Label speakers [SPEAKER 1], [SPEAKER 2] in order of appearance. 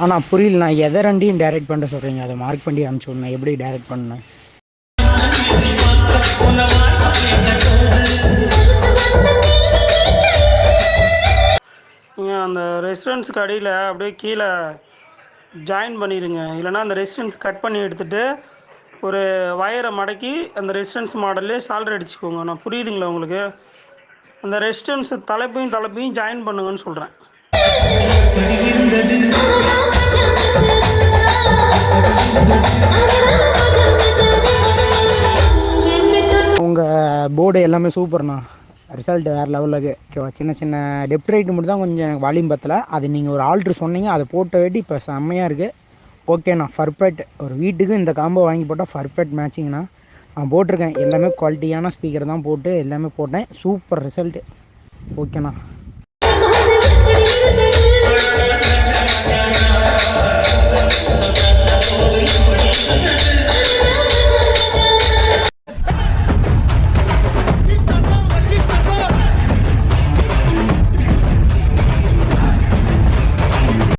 [SPEAKER 1] ஆனால் புரியல, நான் எதை ரெண்டையும் டேரெக்ட் பண்ண சொல்கிறீங்க, அதை மார்க் பண்ணி அனுப்பிச்சி விடணும், எப்படி டேரெக்ட் பண்ணேன்?
[SPEAKER 2] நீங்கள் அந்த ரெஸ்டாரண்ட்ஸுக்கு அடியில் அப்படியே கீழே ஜாயின் பண்ணிடுங்க. இல்லைனா அந்த ரெசிஸ்டன்ஸ் கட் பண்ணி எடுத்துகிட்டு ஒரு வயரை மடக்கி அந்த ரெசிஸ்டன்ஸ் மாடல்லே சால்டர் அடிச்சுக்கோங்க. நான் புரியுதுங்களா உங்களுக்கு? அந்த ரெசிஸ்டன்ஸ் தலைப்பையும் ஜாயின் பண்ணுங்கன்னு சொல்கிறேன்.
[SPEAKER 1] உங்கள் போர்டு எல்லாமே சூப்பர்ண்ணா, ரிசல்ட் வேறு லெவலில் இருக்குது. ஓகேவா? சின்ன சின்ன டெப்ட் ரைட்டு மட்டும் தான் கொஞ்சம் எனக்கு வால்யூம் பத்தலை, அது நீங்கள் ஒரு ஆல்ட்ரு சொன்னீங்க, அதை போட்ட வேட்டி இப்போ செம்மையாக இருக்குது. ஓகேண்ணா, பர்ஃபெக்ட். ஒரு வீட்டுக்கு இந்த காம்போ வாங்கி போட்டால் பர்ஃபெக்ட் மேட்சிங்ண்ணா. நான் போட்டிருக்கேன் எல்லாமே குவாலிட்டியான ஸ்பீக்கர் தான் போட்டு எல்லாமே போட்டேன், சூப்பர் ரிசல்ட்டு. ஓகேண்ணா.